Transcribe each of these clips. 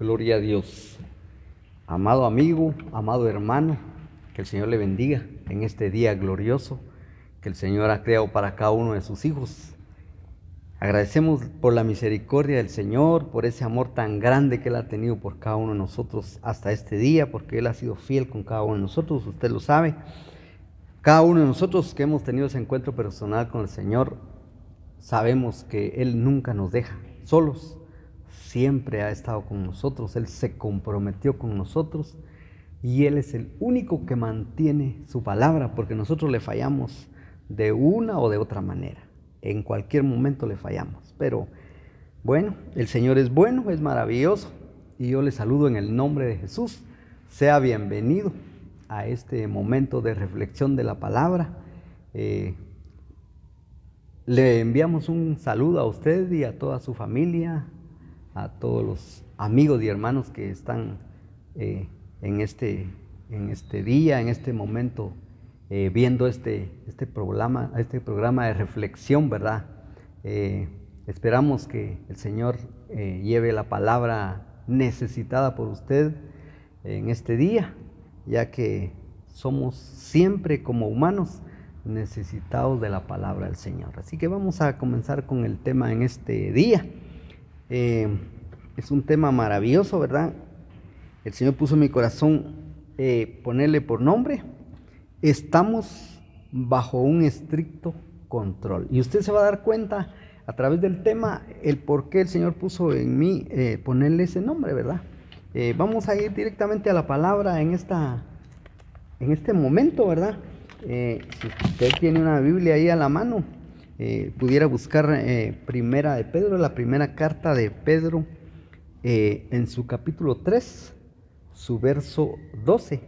Gloria a Dios. Amado amigo, amado hermano, que el Señor le bendiga en este día glorioso que el Señor ha creado para cada uno de sus hijos. Agradecemos por la misericordia del Señor, por ese amor tan grande que Él ha tenido por cada uno de nosotros hasta este día, porque Él ha sido fiel con cada uno de nosotros, usted lo sabe. Cada uno de nosotros que hemos tenido ese encuentro personal con el Señor, sabemos que Él nunca nos deja solos. Siempre ha estado con nosotros, Él se comprometió con nosotros y Él es el único que mantiene su palabra, porque nosotros le fallamos de una o de otra manera. En cualquier momento le fallamos, pero bueno, el Señor es bueno, es maravilloso y yo le saludo en el nombre de Jesús. Sea bienvenido a este momento de reflexión de la palabra. Le enviamos un saludo a usted y a toda su familia, a todos los amigos y hermanos que están en este día, en este momento, viendo este programa de reflexión, ¿verdad? Esperamos que el Señor lleve la palabra necesitada por usted en este día, ya que somos siempre como humanos necesitados de la palabra del Señor. Así que vamos a comenzar con el tema en este día. Es un tema maravilloso, ¿verdad? El Señor puso en mi corazón ponerle por nombre: estamos bajo un estricto control. Y usted se va a dar cuenta a través del tema el por qué el Señor puso en mí ponerle ese nombre, ¿verdad? Vamos a ir directamente a la palabra en este momento, ¿verdad? Si usted tiene una Biblia ahí a la mano, pudiera buscar Primera de Pedro, la primera carta de Pedro, en su capítulo 3, su verso 12.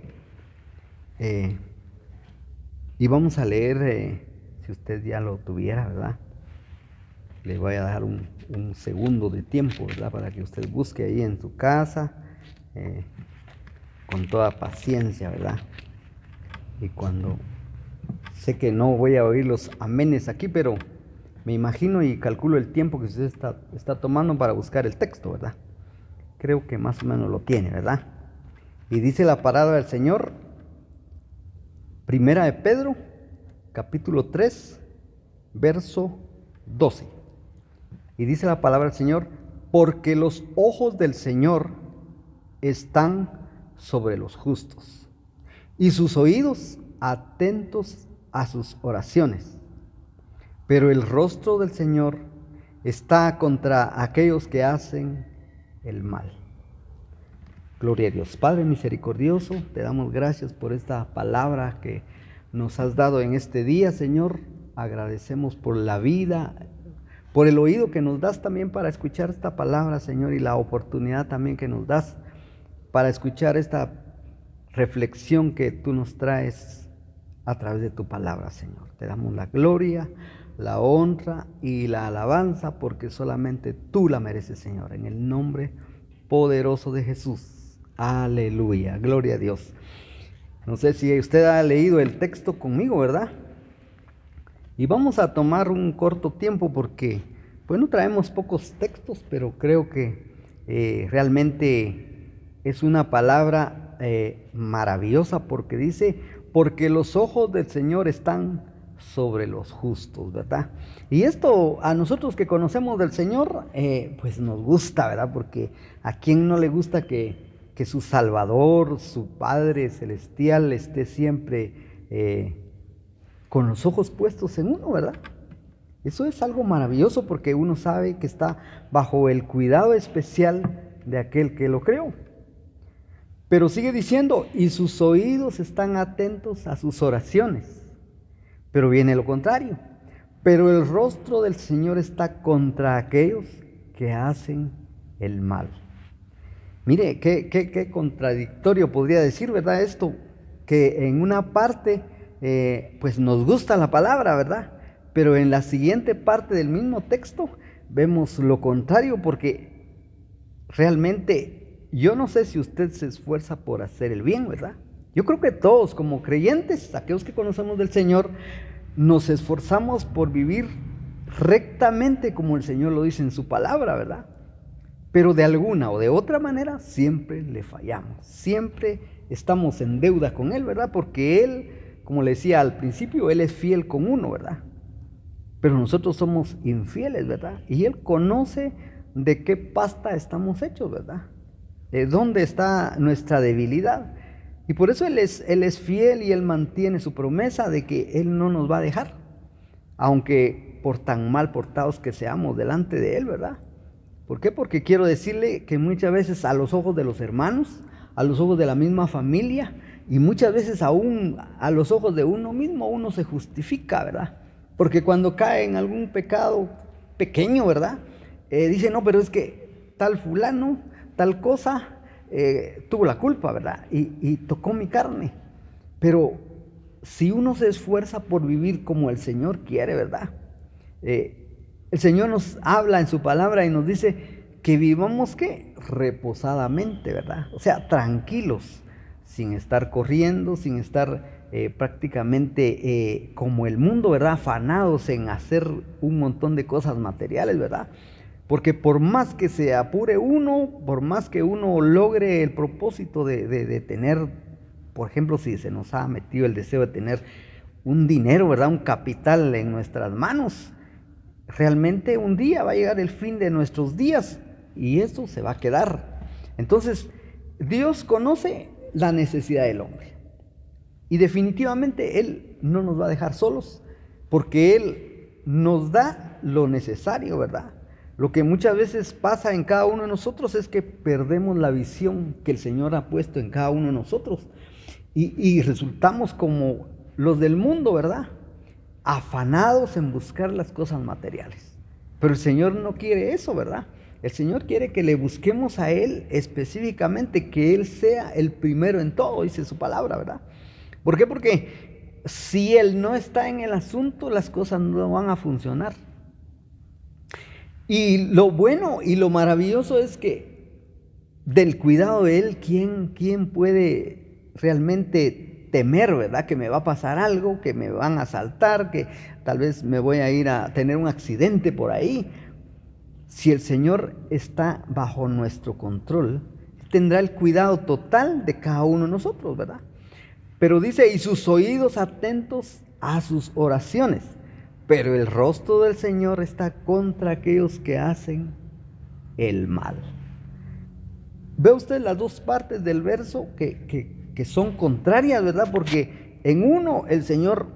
Y vamos a leer, si usted ya lo tuviera, ¿verdad? Le voy a dar un segundo de tiempo, ¿verdad? Para que usted busque ahí en su casa, con toda paciencia, ¿verdad? Y cuando sé que no voy a oír los amenes aquí, pero me imagino y calculo el tiempo que usted está tomando para buscar el texto, ¿verdad? Creo que más o menos lo tiene, ¿verdad? Y dice la palabra del Señor, Primera de Pedro, capítulo 3, verso 12. Y dice la palabra del Señor: porque los ojos del Señor están sobre los justos, y sus oídos atentos a sus oraciones. Pero el rostro del Señor está contra aquellos que hacen el mal. Gloria a Dios. Padre misericordioso, te damos gracias por esta palabra que nos has dado en este día, Señor. Agradecemos por la vida, por el oído que nos das también para escuchar esta palabra, Señor, y la oportunidad también que nos das para escuchar esta reflexión que tú nos traes a través de tu palabra, Señor. Te damos la gloria, la honra y la alabanza, porque solamente tú la mereces, Señor, en el nombre poderoso de Jesús. Aleluya, gloria a Dios. No sé si usted ha leído el texto conmigo, ¿verdad? Y vamos a tomar un corto tiempo porque, bueno, traemos pocos textos, pero creo que realmente es una palabra maravillosa, porque dice: porque los ojos del Señor están sobre los justos, ¿verdad? Y esto a nosotros que conocemos del Señor, pues nos gusta, ¿verdad? Porque a quién no le gusta que su Salvador, su Padre Celestial, esté siempre con los ojos puestos en uno, ¿verdad? Eso es algo maravilloso, porque uno sabe que está bajo el cuidado especial de aquel que lo creó. Pero sigue diciendo: y sus oídos están atentos a sus oraciones. Pero viene lo contrario: pero el rostro del Señor está contra aquellos que hacen el mal. Mire, qué contradictorio podría decir, ¿verdad? Esto, que en una parte pues nos gusta la palabra, ¿verdad? Pero en la siguiente parte del mismo texto vemos lo contrario, porque realmente yo no sé si usted se esfuerza por hacer el bien, ¿verdad? Yo creo que todos como creyentes, aquellos que conocemos del Señor, nos esforzamos por vivir rectamente como el Señor lo dice en su palabra, ¿verdad? pero de alguna o de otra manera siempre le fallamos, siempre estamos en deuda con Él, ¿verdad? Porque Él, como le decía al principio, Él es fiel con uno, ¿verdad? Pero nosotros somos infieles, ¿verdad? Y Él conoce de qué pasta estamos hechos, ¿verdad? ¿Dónde está nuestra debilidad? Y por eso Él es fiel y Él mantiene su promesa de que Él no nos va a dejar, aunque por tan mal portados que seamos delante de Él, ¿verdad? ¿Por qué? Porque quiero decirle que muchas veces a los ojos de los hermanos, a los ojos de la misma familia, y muchas veces aún a los ojos de uno mismo, uno se justifica, ¿verdad? Porque cuando cae en algún pecado pequeño, ¿verdad? Dice, no, pero es que tal fulano, tal cosa, tuvo la culpa, ¿verdad? Y tocó mi carne. Pero si uno se esfuerza por vivir como el Señor quiere, ¿verdad? El Señor nos habla en su palabra y nos dice que vivamos, ¿qué? Reposadamente, ¿verdad? O sea, tranquilos, sin estar corriendo, sin estar prácticamente como el mundo, ¿verdad? Afanados en hacer un montón de cosas materiales, ¿verdad? Porque por más que se apure uno, por más que uno logre el propósito de tener, por ejemplo, si se nos ha metido el deseo de tener un dinero, ¿verdad? Un capital en nuestras manos, realmente un día va a llegar el fin de nuestros días y eso se va a quedar. Entonces, Dios conoce la necesidad del hombre y definitivamente Él no nos va a dejar solos, porque Él nos da lo necesario, ¿verdad? Lo que muchas veces pasa en cada uno de nosotros es que perdemos la visión que el Señor ha puesto en cada uno de nosotros y resultamos como los del mundo, ¿verdad? Afanados en buscar las cosas materiales. Pero el Señor no quiere eso, ¿verdad? El Señor quiere que le busquemos a Él específicamente, que Él sea el primero en todo, dice su palabra, ¿verdad? ¿Por qué? Porque si Él no está en el asunto, las cosas no van a funcionar. Y lo bueno y lo maravilloso es que del cuidado de Él, ¿quién puede realmente temer, ¿verdad? Que me va a pasar algo, que me van a asaltar, que tal vez me voy a ir a tener un accidente por ahí. Si el Señor está bajo nuestro control, tendrá el cuidado total de cada uno de nosotros, ¿verdad? Pero dice, y sus oídos atentos a sus oraciones. Pero el rostro del Señor está contra aquellos que hacen el mal. Ve usted las dos partes del verso que son contrarias, ¿verdad? Porque en uno el Señor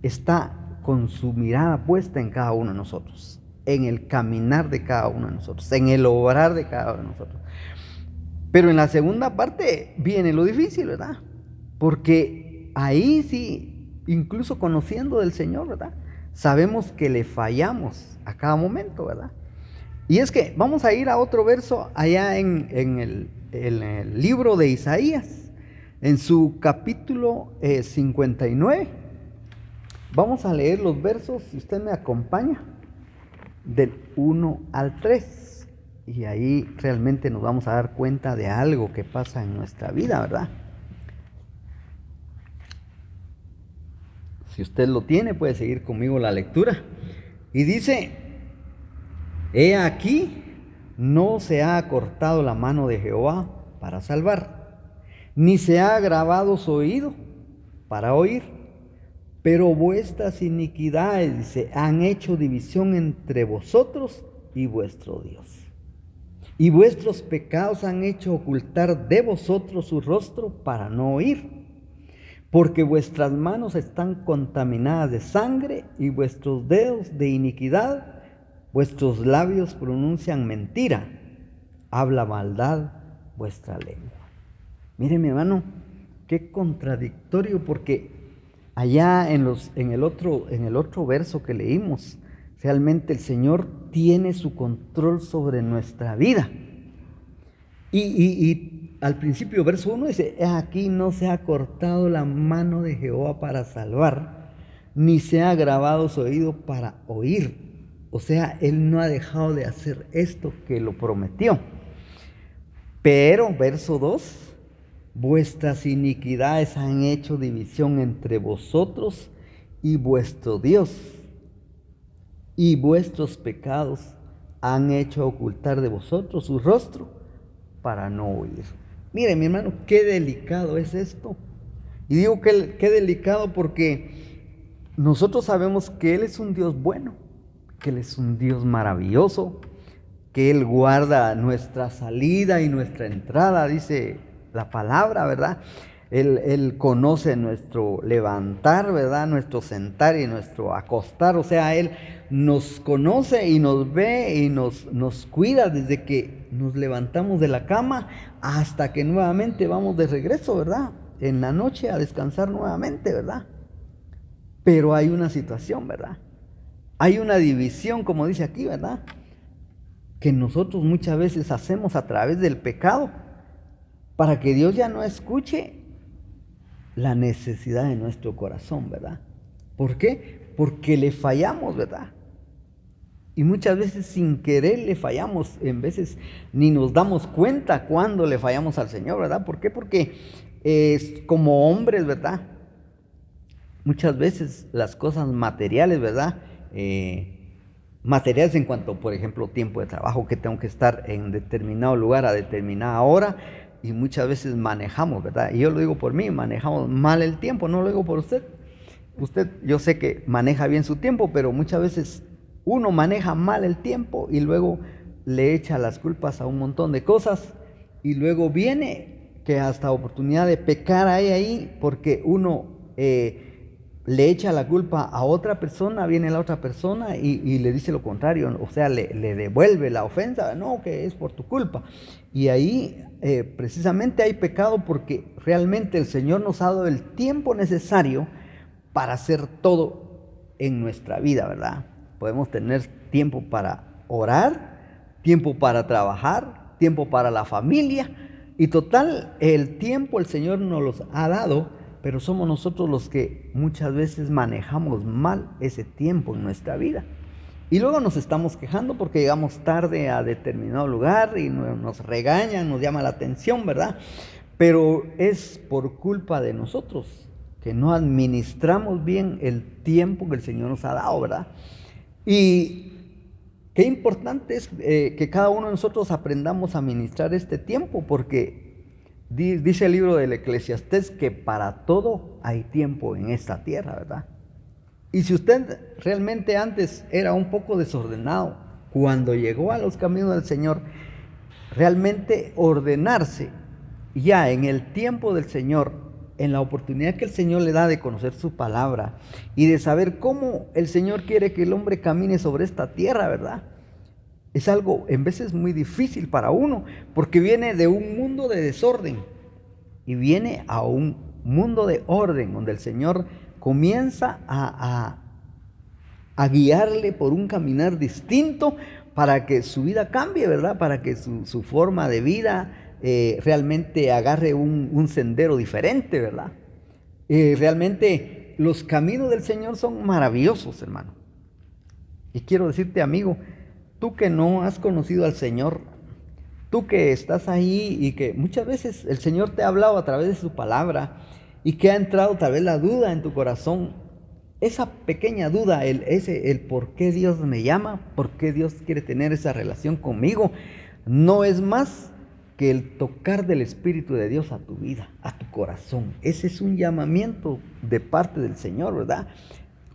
está con su mirada puesta en cada uno de nosotros, en el caminar de cada uno de nosotros, en el obrar de cada uno de nosotros. Pero en la segunda parte viene lo difícil, ¿verdad? Porque ahí sí, incluso conociendo del Señor, ¿verdad? Sabemos que le fallamos a cada momento, ¿verdad? Y es que vamos a ir a otro verso allá en el libro de Isaías, en su capítulo 59. Vamos a leer los versos, si usted me acompaña, del 1 al 3. Y ahí realmente nos vamos a dar cuenta de algo que pasa en nuestra vida, ¿verdad? Si usted lo tiene, puede seguir conmigo la lectura. Y dice, he aquí, no se ha acortado la mano de Jehová para salvar, ni se ha agravado su oído para oír, pero vuestras iniquidades, dice, han hecho división entre vosotros y vuestro Dios. Y vuestros pecados han hecho ocultar de vosotros su rostro para no oír. Porque vuestras manos están contaminadas de sangre y vuestros dedos de iniquidad, vuestros labios pronuncian mentira, habla maldad vuestra lengua. Mire, mi hermano, qué contradictorio, porque allá en el otro verso que leímos, realmente el Señor tiene su control sobre nuestra vida. Y al principio, verso 1 dice, aquí no se ha cortado la mano de Jehová para salvar, ni se ha agravado su oído para oír. O sea, Él no ha dejado de hacer esto que lo prometió. Pero, verso 2, vuestras iniquidades han hecho división entre vosotros y vuestro Dios, y vuestros pecados han hecho ocultar de vosotros su rostro para no oír. Mire, mi hermano, qué delicado es esto. Y digo que qué delicado porque nosotros sabemos que Él es un Dios bueno, que Él es un Dios maravilloso, que Él guarda nuestra salida y nuestra entrada, dice la palabra, ¿verdad? Él conoce nuestro levantar, ¿verdad? Nuestro sentar y nuestro acostar. O sea, Él nos conoce y nos ve y nos cuida desde que nos levantamos de la cama hasta que nuevamente vamos de regreso, ¿verdad? En la noche a descansar nuevamente, ¿verdad? Pero hay una situación, ¿verdad? Hay una división, como dice aquí, ¿verdad? Que nosotros muchas veces hacemos a través del pecado para que Dios ya no escuche la necesidad de nuestro corazón, ¿verdad? ¿Por qué? Porque le fallamos, ¿verdad? Y muchas veces sin querer le fallamos, en veces ni nos damos cuenta cuando le fallamos al Señor, ¿verdad? ¿Por qué? Porque como hombres, ¿verdad? Muchas veces las cosas materiales, ¿verdad? Materiales en cuanto, por ejemplo, tiempo de trabajo, que tengo que estar en determinado lugar a determinada hora, y muchas veces manejamos, ¿verdad? Y yo lo digo por mí, manejamos mal el tiempo, no lo digo por usted. Usted, yo sé que maneja bien su tiempo, pero muchas veces uno maneja mal el tiempo y luego le echa las culpas a un montón de cosas y luego viene que hasta oportunidad de pecar hay ahí porque uno le echa la culpa a otra persona, viene la otra persona y le dice lo contrario, o sea, le devuelve la ofensa, no, que es por tu culpa. Y ahí precisamente hay pecado porque realmente el Señor nos ha dado el tiempo necesario para hacer todo en nuestra vida, ¿verdad? Podemos tener tiempo para orar, tiempo para trabajar, tiempo para la familia, y total, el tiempo el Señor nos los ha dado, pero somos nosotros los que muchas veces manejamos mal ese tiempo en nuestra vida. Y luego nos estamos quejando porque llegamos tarde a determinado lugar y nos regañan, nos llama la atención, ¿verdad? Pero es por culpa de nosotros que no administramos bien el tiempo que el Señor nos ha dado, ¿verdad? Y qué importante es que cada uno de nosotros aprendamos a administrar este tiempo, porque dice el libro del Eclesiastés que para todo hay tiempo en esta tierra, ¿verdad? Y si usted realmente antes era un poco desordenado, cuando llegó a los caminos del Señor, realmente ordenarse ya en el tiempo del Señor, en la oportunidad que el Señor le da de conocer su palabra y de saber cómo el Señor quiere que el hombre camine sobre esta tierra, ¿verdad? Es algo en veces muy difícil para uno, porque viene de un mundo de desorden y viene a un mundo de orden, donde el Señor comienza a guiarle por un caminar distinto para que su vida cambie, ¿verdad? Para que su forma de vida realmente agarre un sendero diferente, ¿verdad? Realmente los caminos del Señor son maravillosos, hermano. Y quiero decirte, amigo, tú que no has conocido al Señor, tú que estás ahí y que muchas veces el Señor te ha hablado a través de su palabra y que ha entrado tal vez la duda en tu corazón, esa pequeña duda, el por qué Dios me llama, por qué Dios quiere tener esa relación conmigo, no es más que el tocar del Espíritu de Dios a tu vida, a tu corazón. Ese es un llamamiento de parte del Señor, ¿verdad?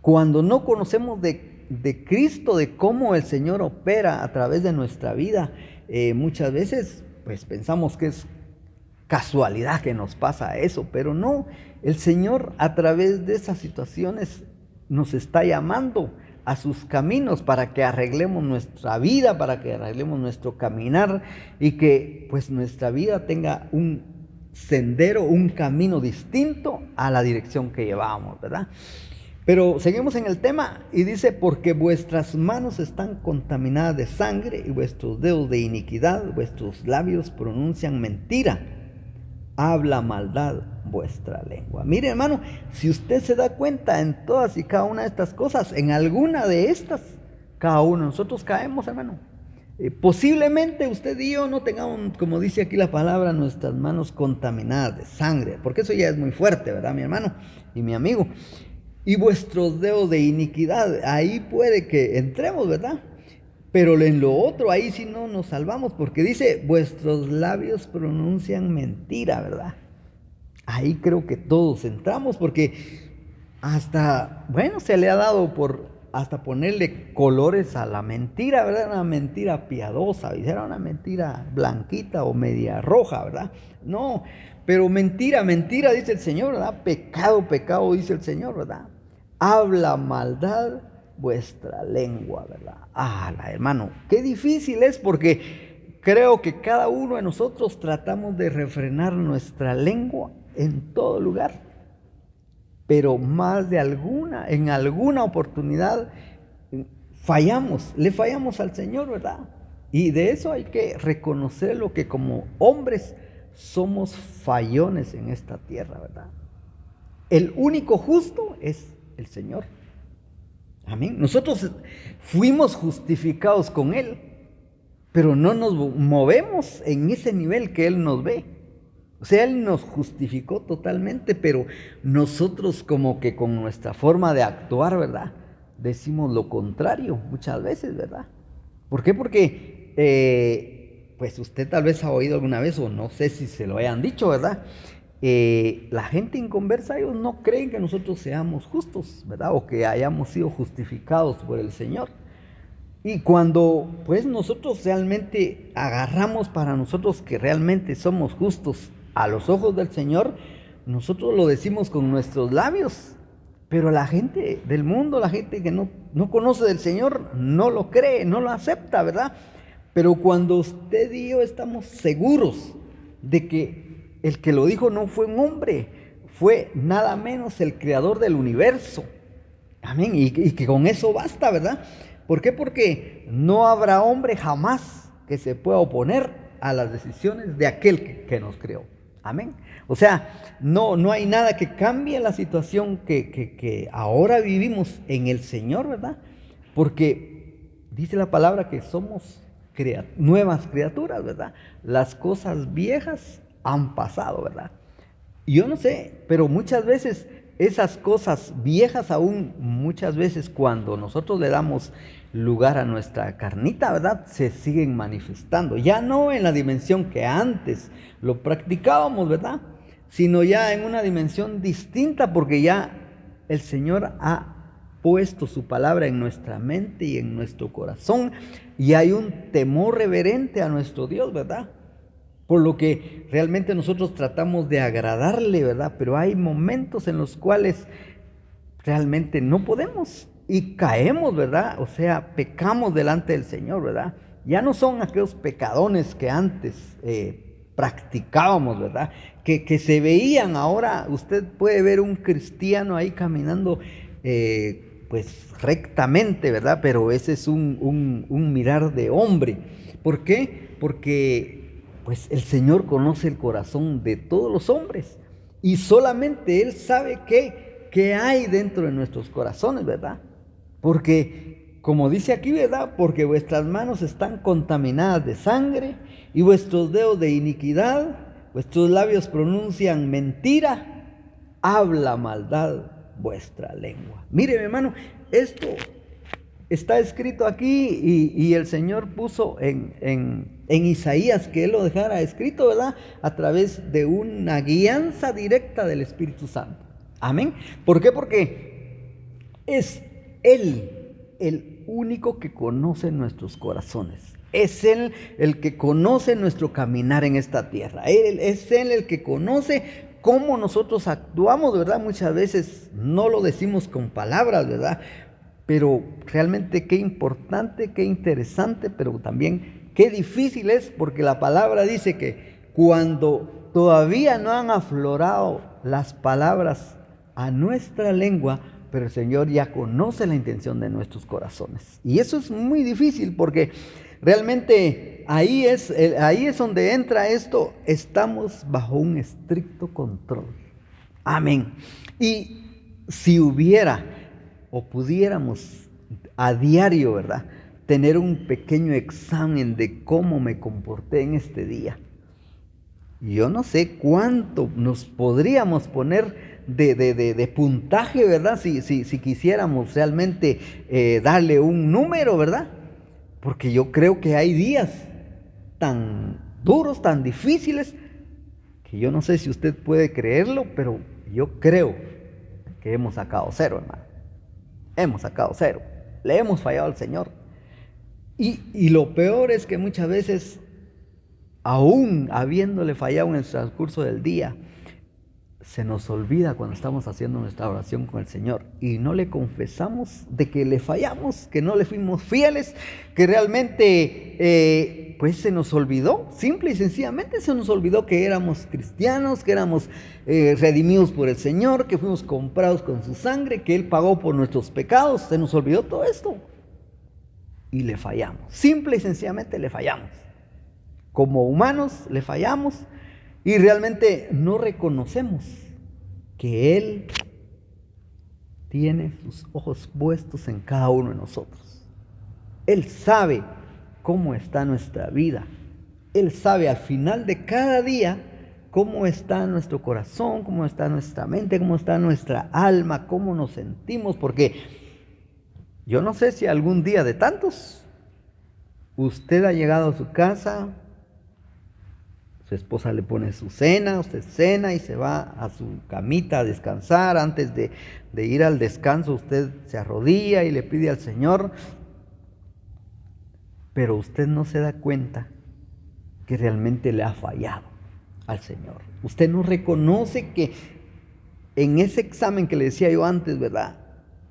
Cuando no conocemos de Cristo, de cómo el Señor opera a través de nuestra vida, muchas veces pues pensamos que es casualidad que nos pasa eso, pero no, el Señor a través de esas situaciones nos está llamando a sus caminos para que arreglemos nuestra vida, para que arreglemos nuestro caminar y que pues nuestra vida tenga un sendero, un camino distinto a la dirección que llevábamos, ¿verdad? Pero seguimos en el tema y dice, porque vuestras manos están contaminadas de sangre y vuestros dedos de iniquidad, vuestros labios pronuncian mentira, habla maldad vuestra lengua. Mire, hermano, si usted se da cuenta en todas y cada una de estas cosas, en alguna de estas, cada uno de nosotros caemos, hermano. Posiblemente usted y yo no tengamos, como dice aquí la palabra, nuestras manos contaminadas de sangre, porque eso ya es muy fuerte, ¿verdad, mi hermano y mi amigo? Y vuestros dedos de iniquidad, ahí puede que entremos, ¿verdad? Pero en lo otro, ahí sí no nos salvamos, porque dice, vuestros labios pronuncian mentira, ¿verdad? Ahí creo que todos entramos, porque hasta, bueno, se le ha dado por hasta ponerle colores a la mentira, ¿verdad? Una mentira piadosa, era una mentira blanquita o media roja, ¿verdad? No, pero mentira, mentira, dice el Señor, ¿verdad? Pecado, pecado, dice el Señor, ¿verdad? Habla maldad vuestra lengua, ¿verdad? Hermano, qué difícil es, porque creo que cada uno de nosotros tratamos de refrenar nuestra lengua en todo lugar, pero más de en alguna oportunidad le fallamos al Señor, ¿verdad? Y de eso hay que reconocer lo que como hombres somos fallones en esta tierra, ¿verdad? El único justo es el Señor. Amén. Nosotros fuimos justificados con Él, pero no nos movemos en ese nivel que Él nos ve. O sea, Él nos justificó totalmente, pero nosotros como que con nuestra forma de actuar, ¿verdad? Decimos lo contrario muchas veces, ¿verdad? ¿Por qué? Porque, pues usted tal vez ha oído alguna vez, o no sé si se lo hayan dicho, ¿verdad? La gente inconversa, ellos no creen que nosotros seamos justos, ¿verdad? O que hayamos sido justificados por el Señor. Y cuando pues nosotros realmente agarramos para nosotros que realmente somos justos a los ojos del Señor, nosotros lo decimos con nuestros labios, pero la gente del mundo, la gente que no conoce del Señor, no lo cree, no lo acepta, ¿verdad? Pero cuando usted y yo estamos seguros de que el que lo dijo no fue un hombre, fue nada menos el creador del universo, amén, y que con eso basta, ¿verdad? ¿Por qué? Porque no habrá hombre jamás que se pueda oponer a las decisiones de aquel que nos creó. Amén. O sea, no hay nada que cambie la situación que ahora vivimos en el Señor, ¿verdad? Porque dice la palabra que somos nuevas criaturas, ¿verdad? Las cosas viejas han pasado, ¿verdad? Yo no sé, pero muchas veces esas cosas viejas aún, muchas veces cuando nosotros le damos lugar a nuestra carnita, ¿verdad? Se siguen manifestando, ya no en la dimensión que antes lo practicábamos, ¿verdad? Sino ya en una dimensión distinta, porque ya el Señor ha puesto su palabra en nuestra mente y en nuestro corazón, y hay un temor reverente a nuestro Dios, ¿verdad? Por lo que realmente nosotros tratamos de agradarle, ¿verdad? Pero hay momentos en los cuales realmente no podemos y caemos, ¿verdad? O sea, pecamos delante del Señor, ¿verdad? Ya no son aquellos pecadones que antes practicábamos, ¿verdad? Que se veían. Ahora usted puede ver un cristiano ahí caminando pues rectamente, ¿verdad? Pero ese es un mirar de hombre. ¿Por qué? Porque pues el Señor conoce el corazón de todos los hombres y solamente Él sabe qué hay dentro de nuestros corazones, ¿verdad? Porque, como dice aquí, ¿verdad? Porque vuestras manos están contaminadas de sangre y vuestros dedos de iniquidad, vuestros labios pronuncian mentira, habla maldad vuestra lengua. Mire, mi hermano, esto está escrito aquí y el Señor puso en Isaías que Él lo dejara escrito, ¿verdad? A través de una guianza directa del Espíritu Santo. Amén. ¿Por qué? Porque es Él el único que conoce nuestros corazones. Es Él el que conoce nuestro caminar en esta tierra. Es Él el que conoce cómo nosotros actuamos, ¿verdad? Muchas veces no lo decimos con palabras, ¿verdad? Pero realmente qué importante, qué interesante, pero también qué difícil es, porque la palabra dice que cuando todavía no han aflorado las palabras a nuestra lengua, pero el Señor ya conoce la intención de nuestros corazones. Y eso es muy difícil, porque realmente ahí es donde entra esto, estamos bajo un estricto control. Amén. Y si hubiera o pudiéramos a diario, ¿verdad?, tener un pequeño examen de cómo me comporté en este día, yo no sé cuánto nos podríamos poner de puntaje, ¿verdad? Si quisiéramos realmente darle un número, ¿verdad? Porque yo creo que hay días tan duros, tan difíciles, que yo no sé si usted puede creerlo, pero yo creo que hemos sacado cero, hermano. Hemos sacado cero. Le hemos fallado al Señor. Y lo peor es que muchas veces, aún habiéndole fallado en el transcurso del día, se nos olvida cuando estamos haciendo nuestra oración con el Señor y no le confesamos de que le fallamos, que no le fuimos fieles, que realmente pues se nos olvidó, simple y sencillamente se nos olvidó que éramos cristianos, que éramos redimidos por el Señor, que fuimos comprados con su sangre, que Él pagó por nuestros pecados. Se nos olvidó todo esto y le fallamos, simple y sencillamente le fallamos. Como humanos le fallamos. Y realmente no reconocemos que Él tiene sus ojos puestos en cada uno de nosotros. Él sabe cómo está nuestra vida. Él sabe al final de cada día cómo está nuestro corazón, cómo está nuestra mente, cómo está nuestra alma, cómo nos sentimos. Porque yo no sé si algún día de tantos usted ha llegado a su casa, su esposa le pone su cena, usted cena y se va a su camita a descansar. Antes de ir al descanso, usted se arrodilla y le pide al Señor. Pero usted no se da cuenta que realmente le ha fallado al Señor. Usted no reconoce que en ese examen que le decía yo antes, ¿verdad?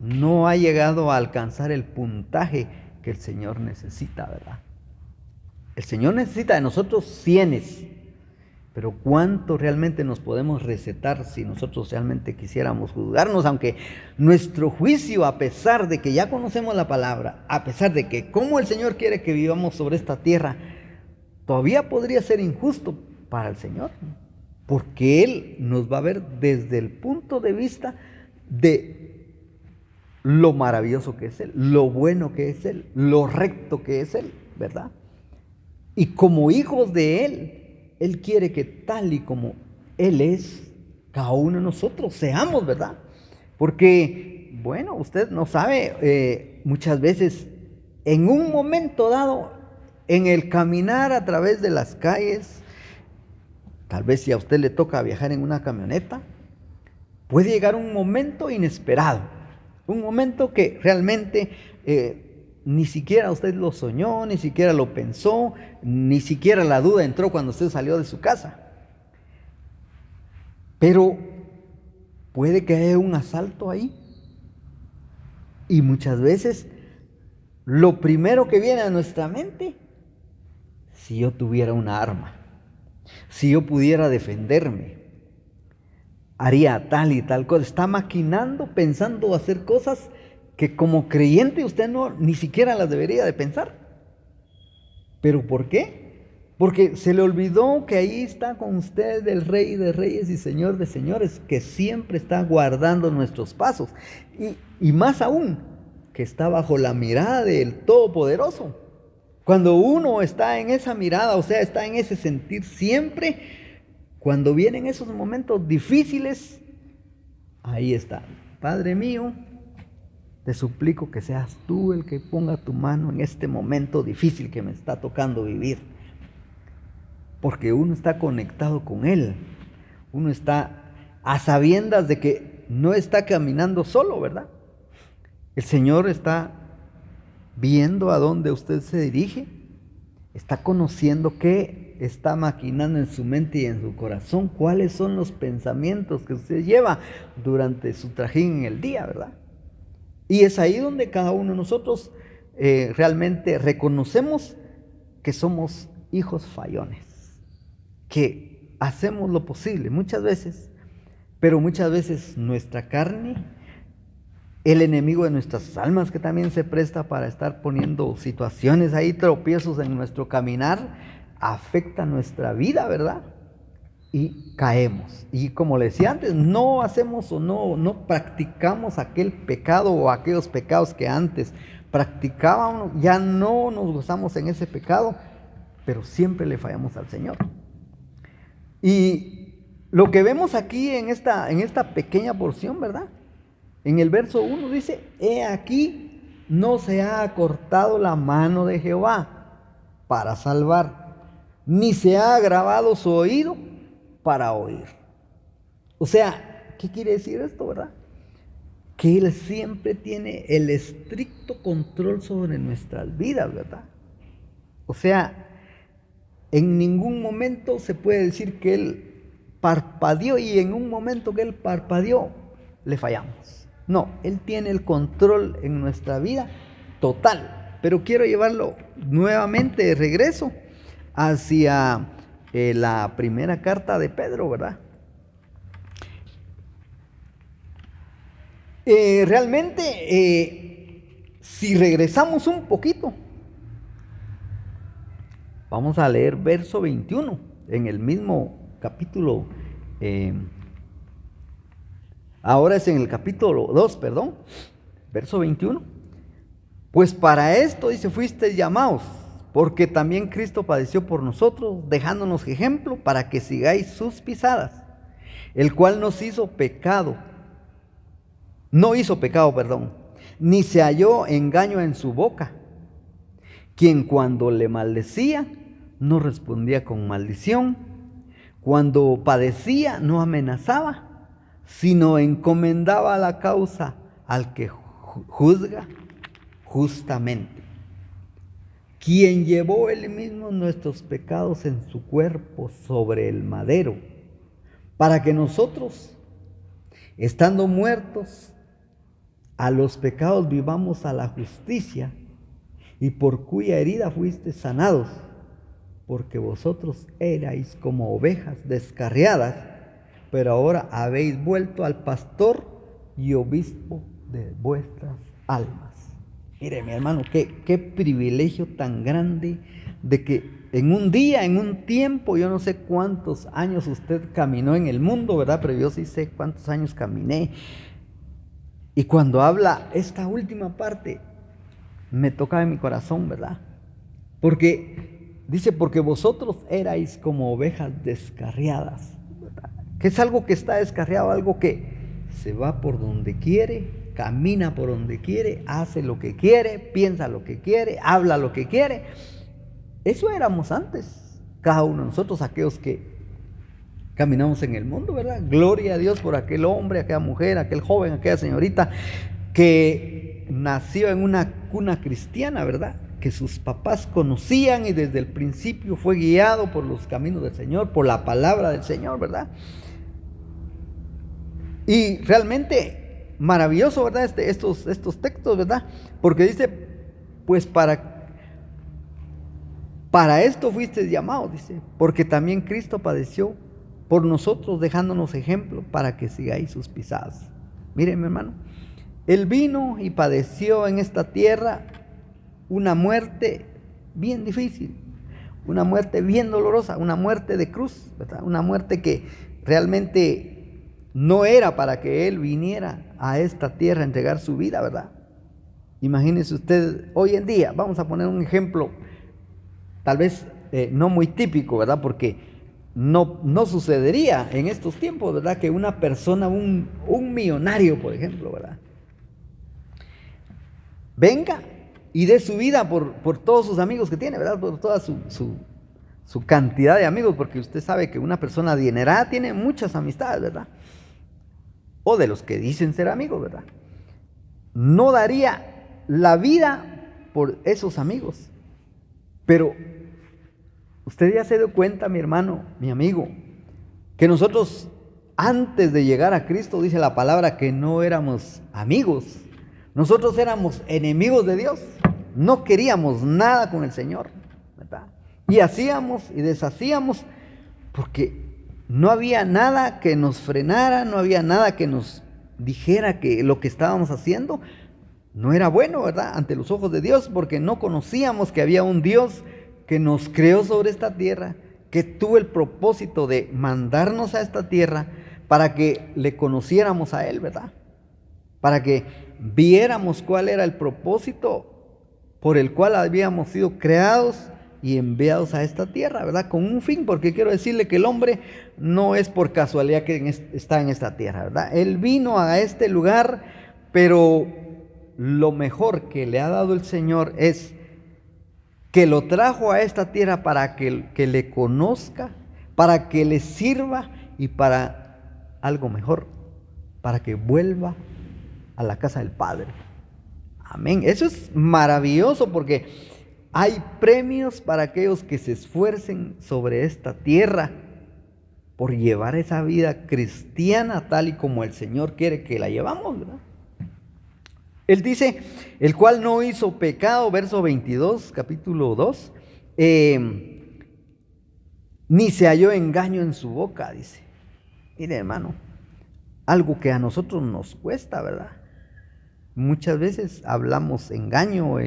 No ha llegado a alcanzar el puntaje que el Señor necesita, ¿verdad? El Señor necesita de nosotros cienes. Pero ¿cuánto realmente nos podemos recetar si nosotros realmente quisiéramos juzgarnos? Aunque nuestro juicio, a pesar de que ya conocemos la palabra, a pesar de que como el Señor quiere que vivamos sobre esta tierra, todavía podría ser injusto para el Señor. Porque Él nos va a ver desde el punto de vista de lo maravilloso que es Él, lo bueno que es Él, lo recto que es Él, ¿verdad? Y como hijos de Él quiere que tal y como Él es, cada uno de nosotros seamos, ¿verdad? Porque, bueno, usted no sabe, muchas veces en un momento dado, en el caminar a través de las calles, tal vez si a usted le toca viajar en una camioneta, puede llegar un momento inesperado, un momento que realmente ni siquiera usted lo soñó, ni siquiera lo pensó, ni siquiera la duda entró cuando usted salió de su casa. Pero puede que haya un asalto ahí. Y muchas veces lo primero que viene a nuestra mente, si yo tuviera una arma, si yo pudiera defenderme, haría tal y tal cosa. Está maquinando, pensando hacer cosas que como creyente usted ni siquiera las debería de pensar. ¿Pero por qué? Porque se le olvidó que ahí está con usted el Rey de Reyes y Señor de Señores, que siempre está guardando nuestros pasos. Y más aún, que está bajo la mirada del Todopoderoso. Cuando uno está en esa mirada, o sea, está en ese sentir siempre, cuando vienen esos momentos difíciles, ahí está. Padre mío, te suplico que seas tú el que ponga tu mano en este momento difícil que me está tocando vivir. Porque uno está conectado con Él. Uno está a sabiendas de que no está caminando solo, ¿verdad? El Señor está viendo a dónde usted se dirige. Está conociendo qué está maquinando en su mente y en su corazón. Cuáles son los pensamientos que usted lleva durante su trajín en el día, ¿verdad? Y es ahí donde cada uno de nosotros realmente reconocemos que somos hijos fallones, que hacemos lo posible muchas veces, pero muchas veces nuestra carne, el enemigo de nuestras almas, que también se presta para estar poniendo situaciones ahí, tropiezos en nuestro caminar, afecta nuestra vida, ¿verdad? Y caemos. Y como le decía antes, no hacemos o no practicamos aquel pecado o aquellos pecados que antes practicábamos, ya no nos gozamos en ese pecado, pero siempre le fallamos al Señor. Y lo que vemos aquí en esta pequeña porción, ¿verdad? En el verso 1 dice, he aquí no se ha acortado la mano de Jehová para salvar, ni se ha agravado su oído para oír. O sea, ¿qué quiere decir esto, verdad? Que Él siempre tiene el estricto control sobre nuestras vidas, ¿verdad? O sea, en ningún momento se puede decir que Él parpadeó y en un momento que Él parpadeó, le fallamos. No, Él tiene el control en nuestra vida total. Pero quiero llevarlo nuevamente de regreso hacia la primera carta de Pedro, ¿verdad? Realmente, si regresamos un poquito, vamos a leer verso 21 en el mismo capítulo. Ahora es en el capítulo 2, perdón, verso 21. Pues para esto, dice, fuisteis llamados, porque también Cristo padeció por nosotros, dejándonos ejemplo para que sigáis sus pisadas, el cual nos hizo pecado. No hizo pecado, perdón, ni se halló engaño en su boca, quien cuando le maldecía no respondía con maldición, cuando padecía no amenazaba, sino encomendaba la causa al que juzga justamente, quien llevó él mismo nuestros pecados en su cuerpo sobre el madero, para que nosotros, estando muertos a los pecados, vivamos a la justicia, y por cuya herida fuisteis sanados, porque vosotros erais como ovejas descarriadas, pero ahora habéis vuelto al pastor y obispo de vuestras almas. Mire, mi hermano, qué privilegio tan grande de que en un día, en un tiempo, yo no sé cuántos años usted caminó en el mundo, ¿verdad? Pero yo sí sé cuántos años caminé. Y cuando habla esta última parte, me toca en mi corazón, ¿verdad? Porque dice, porque vosotros erais como ovejas descarriadas, ¿verdad? Que es algo que está descarriado, algo que se va por donde quiere, camina por donde quiere, hace lo que quiere, piensa lo que quiere, habla lo que quiere. Eso éramos antes, cada uno de nosotros, aquellos que caminamos en el mundo, ¿verdad? Gloria a Dios por aquel hombre, aquella mujer, aquel joven, aquella señorita que nació en una cuna cristiana, ¿verdad? Que sus papás conocían y desde el principio fue guiado por los caminos del Señor, por la palabra del Señor, ¿verdad? Y realmente maravilloso, ¿verdad? Estos textos, ¿verdad? Porque dice, pues para esto fuisteis llamados, dice, porque también Cristo padeció por nosotros, dejándonos ejemplo para que sigáis sus pisadas. Miren, mi hermano, Él vino y padeció en esta tierra una muerte bien difícil, una muerte bien dolorosa, una muerte de cruz, ¿verdad? Una muerte que realmente no era para que Él viniera a esta tierra a entregar su vida, ¿verdad? Imagínense usted, hoy en día, vamos a poner un ejemplo, tal vez no muy típico, ¿verdad? Porque no sucedería en estos tiempos, ¿verdad? Que una persona, un millonario, por ejemplo, ¿verdad? Venga y dé su vida por todos sus amigos que tiene, ¿verdad? Por toda su cantidad de amigos, porque usted sabe que una persona adinerada tiene muchas amistades, ¿verdad? O de los que dicen ser amigos, ¿verdad? No daría la vida por esos amigos. Pero usted ya se dio cuenta, mi hermano, mi amigo, que nosotros antes de llegar a Cristo, dice la palabra, que no éramos amigos. Nosotros éramos enemigos de Dios. No queríamos nada con el Señor, ¿verdad? Y hacíamos y deshacíamos porque no había nada que nos frenara, no había nada que nos dijera que lo que estábamos haciendo no era bueno, ¿verdad? Ante los ojos de Dios, porque no conocíamos que había un Dios que nos creó sobre esta tierra, que tuvo el propósito de mandarnos a esta tierra para que le conociéramos a Él, ¿verdad? Para que viéramos cuál era el propósito por el cual habíamos sido creados y enviados a esta tierra, ¿verdad? Con un fin, porque quiero decirle que el hombre no es por casualidad que está en esta tierra, ¿verdad? Él vino a este lugar, pero lo mejor que le ha dado el Señor es que lo trajo a esta tierra para que le conozca, para que le sirva y para algo mejor, para que vuelva a la casa del Padre. Amén. Eso es maravilloso porque hay premios para aquellos que se esfuercen sobre esta tierra por llevar esa vida cristiana tal y como el Señor quiere que la llevamos, ¿verdad? Él dice, el cual no hizo pecado, verso 22, capítulo 2, ni se halló engaño en su boca, dice. Mire, hermano, algo que a nosotros nos cuesta, ¿verdad? Muchas veces hablamos engaño,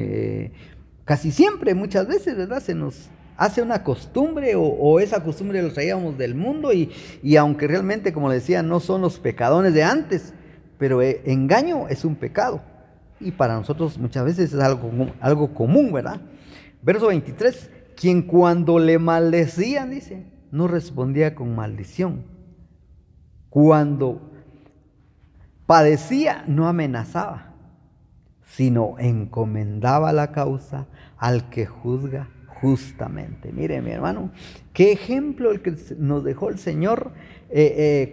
casi siempre, muchas veces, ¿verdad? Se nos hace una costumbre o esa costumbre la traíamos del mundo y aunque realmente, como le decía, no son los pecadones de antes, pero engaño es un pecado. Y para nosotros muchas veces es algo común, ¿verdad? Verso 23, quien cuando le maldecían, dice, no respondía con maldición. Cuando padecía, no amenazaba, sino encomendaba la causa al que juzga justamente. Mire, mi hermano, qué ejemplo el que nos dejó el Señor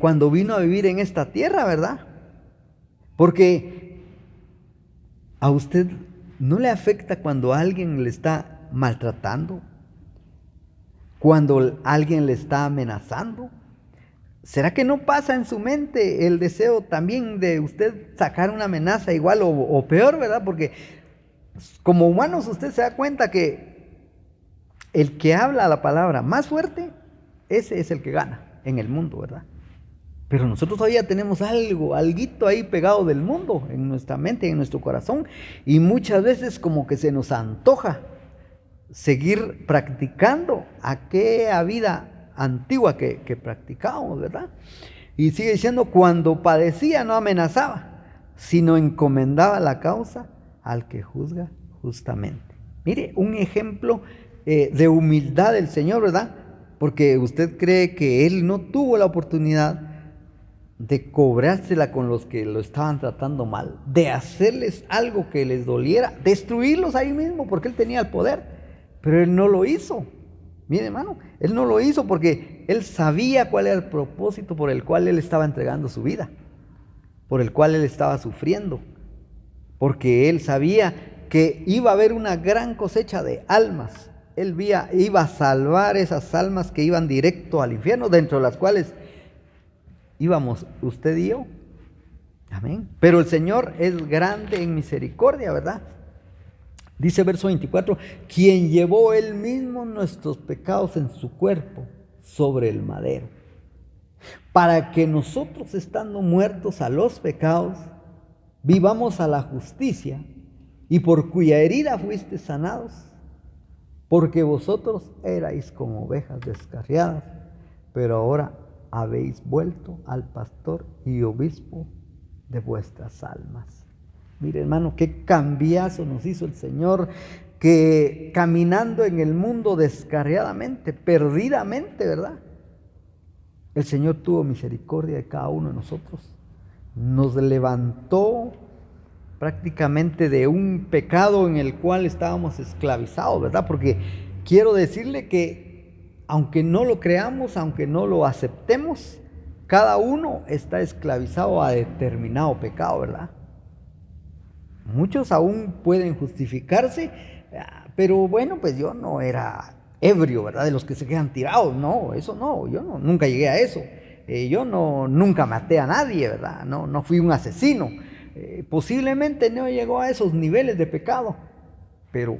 cuando vino a vivir en esta tierra, ¿verdad? Porque ¿a usted no le afecta cuando alguien le está maltratando? ¿Cuando alguien le está amenazando? ¿Será que no pasa en su mente el deseo también de usted sacar una amenaza igual o peor, ¿verdad? Porque como humanos usted se da cuenta que el que habla la palabra más fuerte, ese es el que gana en el mundo, ¿verdad? Pero nosotros todavía tenemos alguito ahí pegado del mundo en nuestra mente, en nuestro corazón. Y muchas veces como que se nos antoja seguir practicando aquella vida antigua que practicábamos, ¿verdad? Y sigue diciendo, cuando padecía no amenazaba, sino encomendaba la causa al que juzga justamente. Mire, un ejemplo de humildad del Señor, ¿verdad? Porque usted cree que Él no tuvo la oportunidad de cobrársela con los que lo estaban tratando mal, de hacerles algo que les doliera, destruirlos ahí mismo, porque Él tenía el poder, pero Él no lo hizo. Mire, hermano, Él no lo hizo porque Él sabía cuál era el propósito por el cual Él estaba entregando su vida, por el cual Él estaba sufriendo, porque Él sabía que iba a haber una gran cosecha de almas. Él iba a salvar esas almas que iban directo al infierno, dentro de las cuales íbamos usted y yo. Amén. Pero el Señor es grande en misericordia, ¿verdad? Dice verso 24, quien llevó Él mismo nuestros pecados en su cuerpo sobre el madero, para que nosotros, estando muertos a los pecados, vivamos a la justicia, y por cuya herida fuiste sanados, porque vosotros erais como ovejas descarriadas, pero ahora habéis vuelto al pastor y obispo de vuestras almas. Mire, hermano, qué cambiazo nos hizo el Señor, que caminando en el mundo descarriadamente, perdidamente, ¿verdad? El Señor tuvo misericordia de cada uno de nosotros. Nos levantó prácticamente de un pecado en el cual estábamos esclavizados, ¿verdad? Porque quiero decirle que aunque no lo creamos, aunque no lo aceptemos, cada uno está esclavizado a determinado pecado, ¿verdad? Muchos aún pueden justificarse, pero bueno, pues yo no era ebrio, ¿verdad? De los que se quedan tirados, no, eso no, yo no, nunca llegué a eso. Yo nunca maté a nadie, ¿verdad? No fui un asesino. Posiblemente no llegó a esos niveles de pecado, pero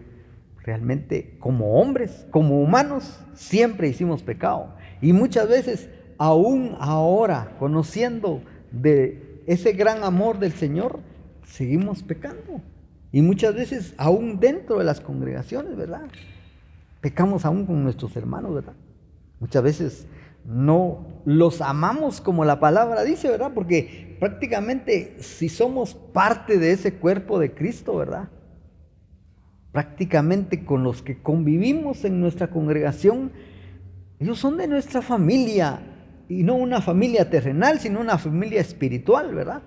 realmente como hombres, como humanos, siempre hicimos pecado. Y muchas veces, aún ahora, conociendo de ese gran amor del Señor, seguimos pecando. Y muchas veces, aún dentro de las congregaciones, ¿verdad? Pecamos aún con nuestros hermanos, ¿verdad? Muchas veces no los amamos como la palabra dice, ¿verdad? Porque prácticamente si somos parte de ese cuerpo de Cristo, ¿verdad? Prácticamente con los que convivimos en nuestra congregación, ellos son de nuestra familia, y no una familia terrenal, sino una familia espiritual, ¿verdad?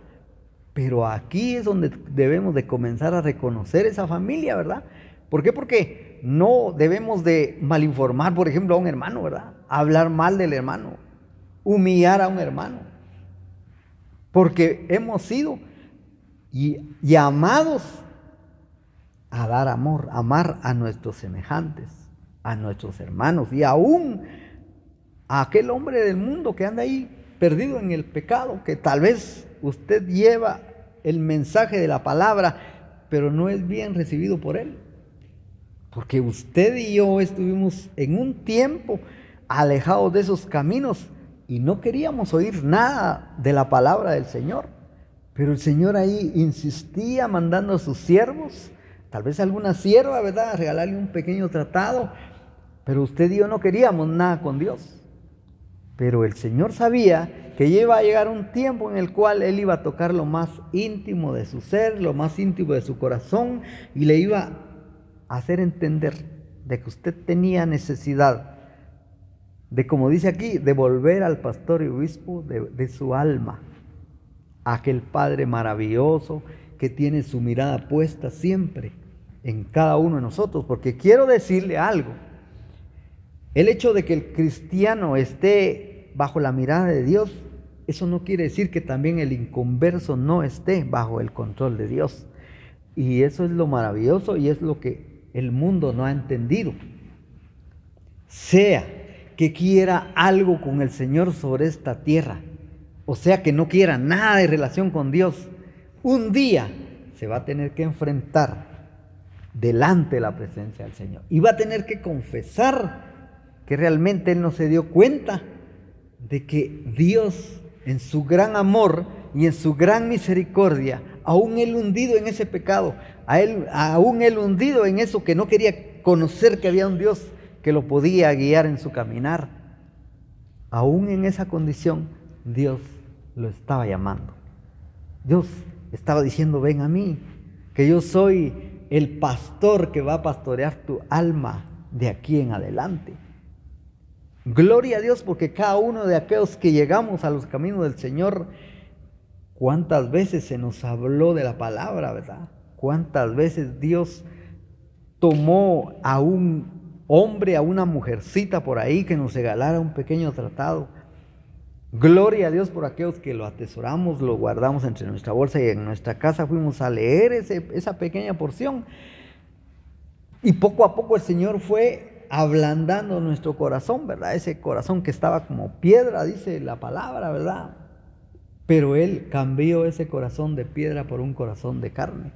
Pero aquí es donde debemos de comenzar a reconocer esa familia, ¿verdad? ¿Por qué? Porque no debemos de malinformar, por ejemplo, a un hermano, ¿verdad? Hablar mal del hermano, humillar a un hermano. Porque hemos sido llamados a dar amor, amar a nuestros semejantes, a nuestros hermanos y aún a aquel hombre del mundo que anda ahí perdido en el pecado, que tal vez usted lleva el mensaje de la palabra, pero no es bien recibido por él. Porque usted y yo estuvimos en un tiempo alejados de esos caminos y no queríamos oír nada de la palabra del Señor. Pero el Señor ahí insistía mandando a sus siervos, tal vez alguna sierva, ¿verdad?, a regalarle un pequeño tratado. Pero usted y yo no queríamos nada con Dios. Pero el Señor sabía que iba a llegar un tiempo en el cual Él iba a tocar lo más íntimo de su ser, lo más íntimo de su corazón, y le iba a hacer entender de que usted tenía necesidad de, como dice aquí, de volver al pastor y obispo de su alma, aquel Padre maravilloso que tiene su mirada puesta siempre en cada uno de nosotros. Porque quiero decirle algo, el hecho de que el cristiano esté bajo la mirada de Dios, eso no quiere decir que también el inconverso no esté bajo el control de Dios. Y eso es lo maravilloso y es lo que el mundo no ha entendido. Sea que quiera algo con el Señor sobre esta tierra, o sea que no quiera nada de relación con Dios, un día se va a tener que enfrentar delante de la presencia del Señor y va a tener que confesar que realmente él no se dio cuenta de que Dios, en su gran amor y en su gran misericordia, aún él hundido en ese pecado, aún él hundido en eso que no quería conocer que había un Dios que lo podía guiar en su caminar, aún en esa condición Dios lo estaba llamando. Dios estaba diciendo: ven a mí, que yo soy el pastor que va a pastorear tu alma de aquí en adelante. Gloria a Dios, porque cada uno de aquellos que llegamos a los caminos del Señor, cuántas veces se nos habló de la palabra, ¿verdad? Cuántas veces Dios tomó a un hombre, a una mujercita por ahí que nos regalara un pequeño tratado. Gloria a Dios por aquellos que lo atesoramos, lo guardamos entre nuestra bolsa y en nuestra casa fuimos a leer esa pequeña porción. Y poco a poco el Señor fue ablandando nuestro corazón, ¿verdad? Ese corazón que estaba como piedra, dice la palabra, ¿verdad? Pero Él cambió ese corazón de piedra por un corazón de carne.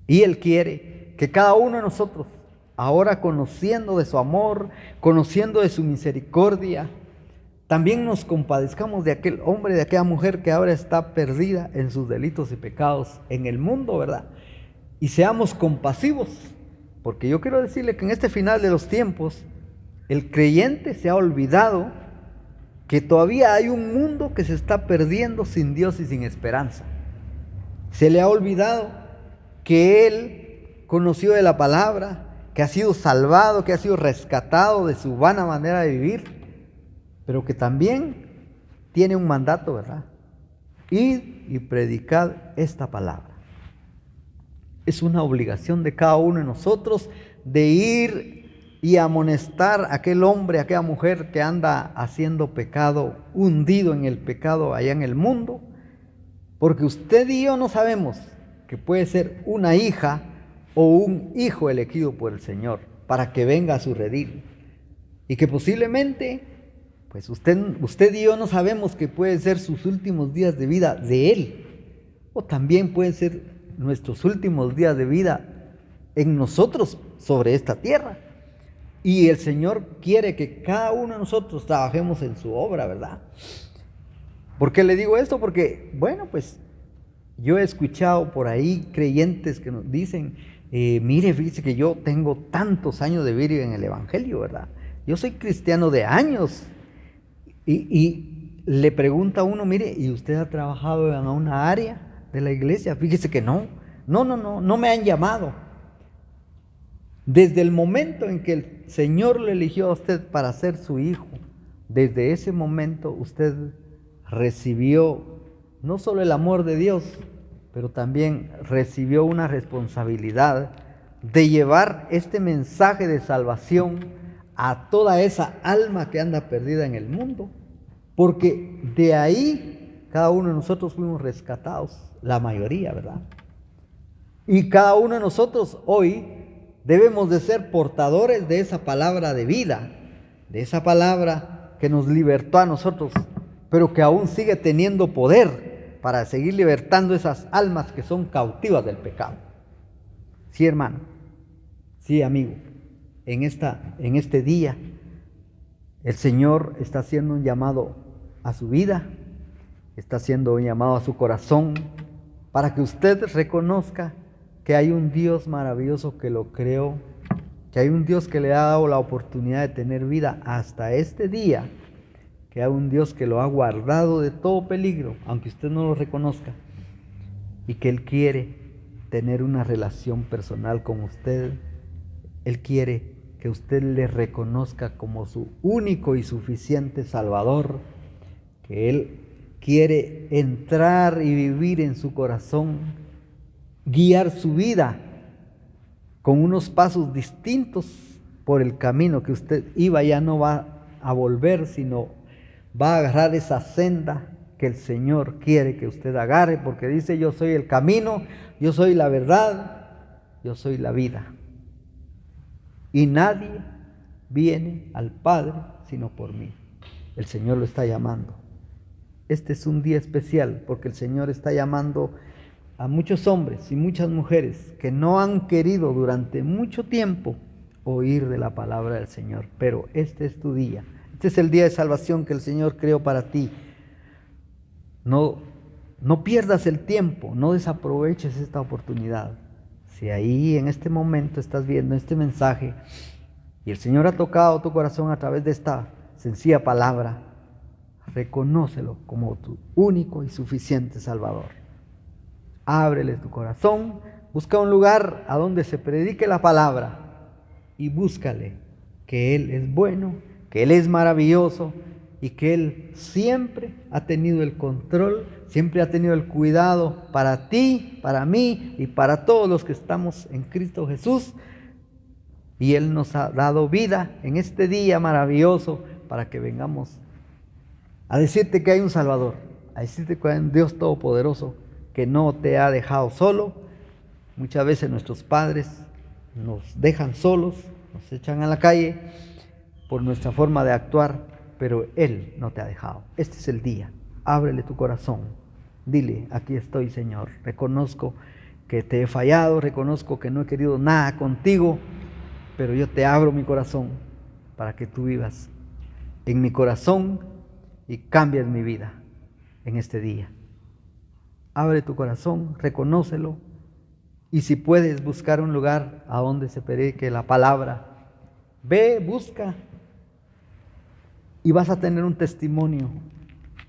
Y Él quiere que cada uno de nosotros, ahora conociendo de su amor, conociendo de su misericordia, también nos compadezcamos de aquel hombre, de aquella mujer que ahora está perdida en sus delitos y pecados en el mundo, ¿verdad? Y seamos compasivos. Porque yo quiero decirle que en este final de los tiempos, el creyente se ha olvidado que todavía hay un mundo que se está perdiendo sin Dios y sin esperanza. Se le ha olvidado que él conoció de la palabra, que ha sido salvado, que ha sido rescatado de su vana manera de vivir, pero que también tiene un mandato, ¿verdad? Id y predicad esta palabra. Es una obligación de cada uno de nosotros de ir y amonestar a aquel hombre, a aquella mujer que anda haciendo pecado, hundido en el pecado allá en el mundo, porque usted y yo no sabemos que puede ser una hija o un hijo elegido por el Señor para que venga a su redil, y que posiblemente, pues usted y yo no sabemos que puede ser sus últimos días de vida de Él, o también pueden ser nuestros últimos días de vida en nosotros sobre esta tierra. Y el Señor quiere que cada uno de nosotros trabajemos en su obra, ¿verdad? ¿Por qué le digo esto? Porque, bueno, pues yo he escuchado por ahí creyentes que nos dicen, mire, fíjese que yo tengo tantos años de vivir en el Evangelio, ¿verdad? Yo soy cristiano de años. Y le pregunta a uno, mire, ¿y usted ha trabajado en una área de la iglesia? Fíjese que no me han llamado. Desde el momento en que el Señor le eligió a usted para ser su hijo, desde ese momento usted recibió no solo el amor de Dios, pero también recibió una responsabilidad de llevar este mensaje de salvación a toda esa alma que anda perdida en el mundo, porque de ahí cada uno de nosotros fuimos rescatados, la mayoría, ¿verdad? Y cada uno de nosotros hoy debemos de ser portadores de esa palabra de vida, de esa palabra que nos libertó a nosotros, pero que aún sigue teniendo poder para seguir libertando esas almas que son cautivas del pecado. Sí, hermano, sí, amigo, en este día el Señor está haciendo un llamado a su vida, está haciendo un llamado a su corazón, para que usted reconozca que hay un Dios maravilloso que lo creó, que hay un Dios que le ha dado la oportunidad de tener vida hasta este día, que hay un Dios que lo ha guardado de todo peligro, aunque usted no lo reconozca, y que Él quiere tener una relación personal con usted. Él quiere que usted le reconozca como su único y suficiente Salvador, que Él quiere entrar y vivir en su corazón, guiar su vida con unos pasos distintos por el camino que usted iba. Ya no va a volver, sino va a agarrar esa senda que el Señor quiere que usted agarre, porque dice: yo soy el camino, yo soy la verdad, yo soy la vida. Y nadie viene al Padre sino por mí. El Señor lo está llamando. Este es un día especial porque el Señor está llamando a muchos hombres y muchas mujeres que no han querido durante mucho tiempo oír de la palabra del Señor. Pero este es tu día. Este es el día de salvación que el Señor creó para ti. No pierdas el tiempo, no desaproveches esta oportunidad. Si ahí en este momento estás viendo este mensaje y el Señor ha tocado tu corazón a través de esta sencilla palabra, reconócelo como tu único y suficiente Salvador. Ábrele tu corazón, busca un lugar a donde se predique la palabra y búscale que Él es bueno, que Él es maravilloso y que Él siempre ha tenido el control, siempre ha tenido el cuidado para ti, para mí y para todos los que estamos en Cristo Jesús. Y Él nos ha dado vida en este día maravilloso para que vengamos a decirte que hay un Salvador, a decirte que hay un Dios Todopoderoso que no te ha dejado solo. Muchas veces nuestros padres nos dejan solos, nos echan a la calle por nuestra forma de actuar, pero Él no te ha dejado. Este es el día. Ábrele tu corazón. Dile: aquí estoy, Señor. Reconozco que te he fallado, reconozco que no he querido nada contigo, pero yo te abro mi corazón para que tú vivas en mi corazón y cambies mi vida en este día. Abre tu corazón, reconócelo, y si puedes buscar un lugar a donde se predique la palabra, ve, busca, y vas a tener un testimonio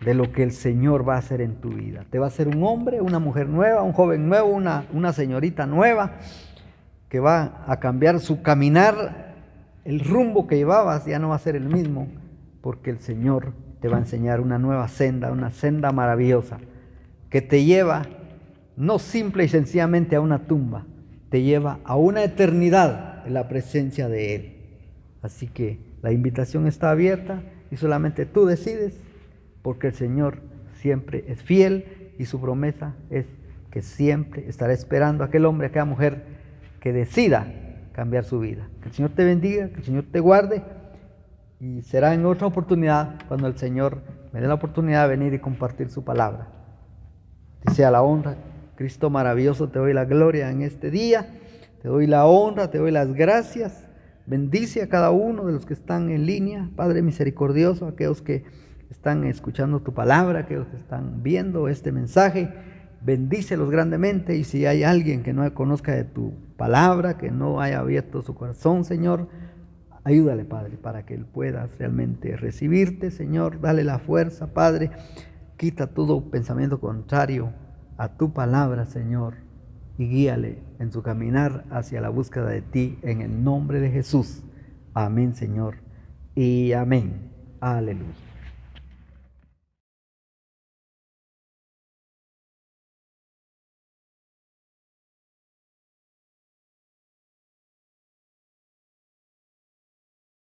de lo que el Señor va a hacer en tu vida. Te va a hacer un hombre, una mujer nueva, un joven nuevo, una señorita nueva, que va a cambiar su caminar. El rumbo que llevabas ya no va a ser el mismo, porque el Señor te va a enseñar una nueva senda, una senda maravillosa, que te lleva no simple y sencillamente a una tumba, te lleva a una eternidad en la presencia de Él. Así que la invitación está abierta y solamente tú decides, porque el Señor siempre es fiel y su promesa es que siempre estará esperando a aquel hombre, a aquella mujer que decida cambiar su vida. Que el Señor te bendiga, que el Señor te guarde, y será en otra oportunidad cuando el Señor me dé la oportunidad de venir y compartir su palabra. Te sea la honra, Cristo maravilloso, te doy la gloria en este día, te doy la honra, te doy las gracias. Bendice a cada uno de los que están en línea, Padre misericordioso, aquellos que están escuchando tu palabra, aquellos que están viendo este mensaje, bendícelos grandemente. Y si hay alguien que no conozca de tu palabra, que no haya abierto su corazón, Señor, ayúdale, Padre, para que él pueda realmente recibirte, Señor. Dale la fuerza, Padre. Quita todo pensamiento contrario a tu palabra, Señor, y guíale en su caminar hacia la búsqueda de ti, en el nombre de Jesús. Amén, Señor, y amén. Aleluya.